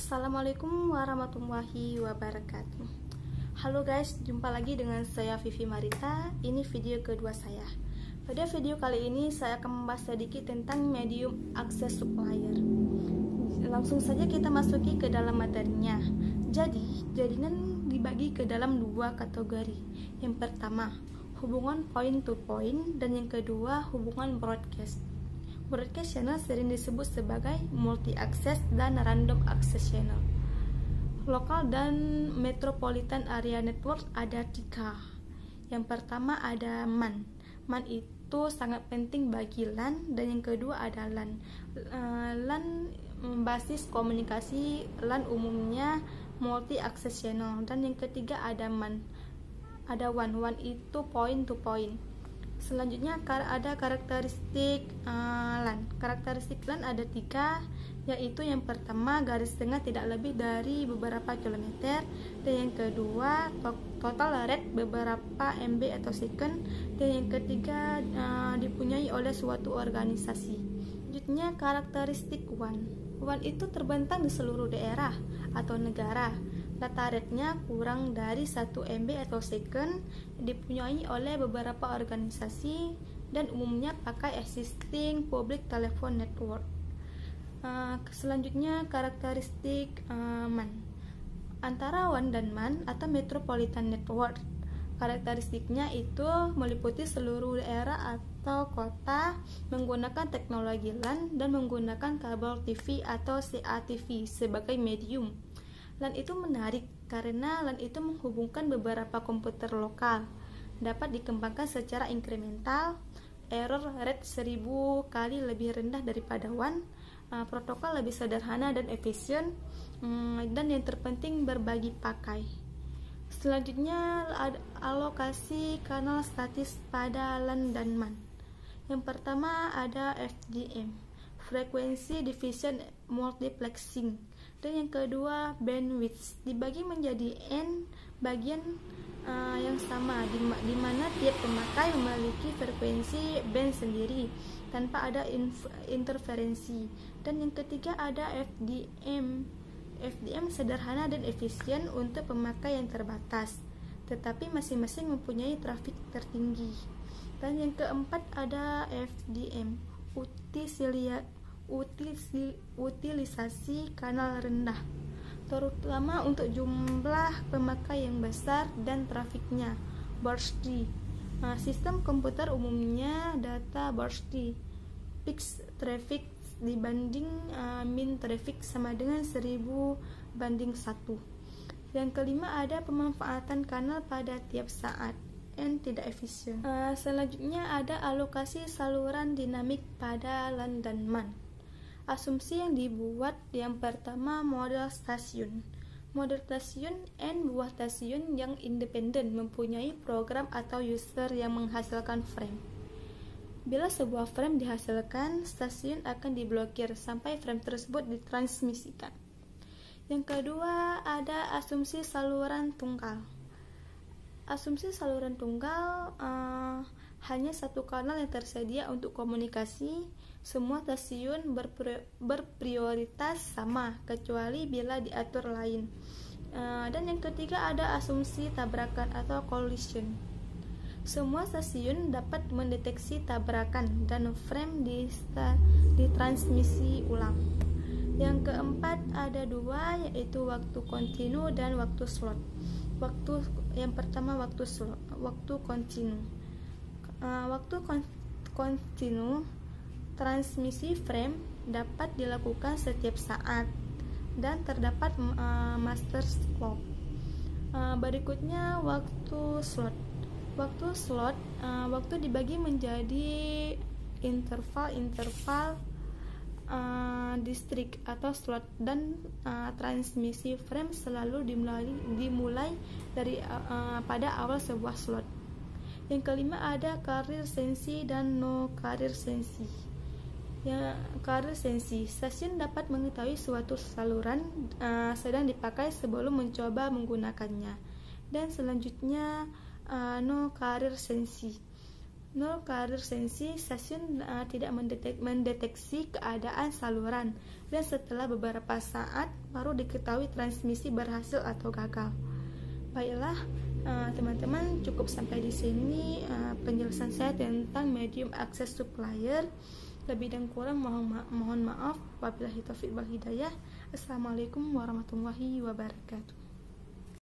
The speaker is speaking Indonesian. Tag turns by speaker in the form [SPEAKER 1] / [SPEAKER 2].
[SPEAKER 1] Assalamualaikum warahmatullahi wabarakatuh. Halo guys, jumpa lagi dengan saya Vivi Marita. Ini video kedua saya. Pada video kali ini saya akan membahas sedikit tentang medium access supplier. Langsung saja kita masuki ke dalam materinya. Jadi, jaringan dibagi ke dalam dua kategori. Yang pertama, hubungan point to point, dan yang kedua, hubungan broadcast. Broadcast channel sering disebut sebagai multi-access dan random access channel. Lokal dan metropolitan area network ada 3. Yang pertama ada MAN. MAN itu sangat penting bagi LAN, dan yang kedua ada LAN. LAN basis komunikasi LAN umumnya multi-access channel, dan yang ketiga ada MAN. Ada WAN. WAN itu point to point. Selanjutnya ada karakteristik LAN. Karakteristik LAN ada 3, yaitu yang pertama garis tengah tidak lebih dari beberapa kilometer, dan yang kedua total rate beberapa MB atau second, dan yang ketiga dipunyai oleh suatu organisasi. Selanjutnya karakteristik WAN. WAN itu terbentang di seluruh daerah atau negara. Data rate-nya kurang dari 1 MB atau second, dipunyai oleh beberapa organisasi, dan umumnya pakai existing public telephone network. Selanjutnya karakteristik MAN. Antara WAN dan MAN atau metropolitan network, karakteristiknya itu meliputi seluruh daerah atau kota, menggunakan teknologi LAN, dan menggunakan kabel TV atau CATV sebagai medium. LAN itu menarik karena LAN itu menghubungkan beberapa komputer lokal, dapat dikembangkan secara inkremental, error rate 1000 kali lebih rendah daripada WAN, protokol lebih sederhana dan efisien, dan yang terpenting berbagi pakai. Selanjutnya alokasi kanal statis pada LAN dan MAN. Yang pertama ada FDM, Frequency Division Multiplexing, dan yang kedua bandwidth, dibagi menjadi N bagian yang sama, di mana tiap pemakai memiliki frekuensi band sendiri tanpa ada interferensi. Dan yang ketiga ada FDM. FDM sederhana dan efisien untuk pemakai yang terbatas, tetapi masing-masing mempunyai trafik tertinggi. Dan yang keempat ada FDM, utilisasi kanal rendah, terutama untuk jumlah pemakai yang besar dan trafiknya. Bursty, sistem komputer umumnya data bursty. Peak traffic dibanding min traffic sama dengan 1000:1. Yang kelima ada pemanfaatan kanal pada tiap saat, N tidak efisien. Selanjutnya ada alokasi saluran dinamik pada LAN dan MAN. Asumsi yang dibuat yang pertama model stasiun. Model stasiun N buah stasiun yang independen mempunyai program atau user yang menghasilkan frame. Bila sebuah frame dihasilkan, stasiun akan diblokir sampai frame tersebut ditransmisikan. Yang kedua ada asumsi saluran tunggal. Asumsi saluran tunggal hanya satu kanal yang tersedia untuk komunikasi. Semua stasiun berprioritas sama, kecuali bila diatur lain. Dan yang ketiga ada asumsi tabrakan atau collision. Semua stasiun dapat mendeteksi tabrakan dan frame ditransmisi ulang. Yang keempat ada 2, yaitu waktu kontinu dan waktu slot. Yang pertama waktu kontinu. Waktu kontinu, transmisi frame dapat dilakukan setiap saat dan terdapat master slot. Berikutnya waktu slot. Waktu dibagi menjadi interval distrik atau slot, dan transmisi frame selalu dimulai dari pada awal sebuah slot. Yang kelima ada carrier sensi dan no carrier sensi. Carrier sensi, stasiun dapat mengetahui suatu saluran sedang dipakai sebelum mencoba menggunakannya. Dan selanjutnya no carrier sensi, 0 karir sensi, stasiun tidak mendeteksi keadaan saluran, dan setelah beberapa saat baru diketahui transmisi berhasil atau gagal. Baiklah, teman-teman, cukup sampai di sini penjelasan saya tentang medium access supplier. Lebih dan kurang mohon maaf. Wabillahi taufiq wal hidayah. Assalamualaikum warahmatullahi wabarakatuh.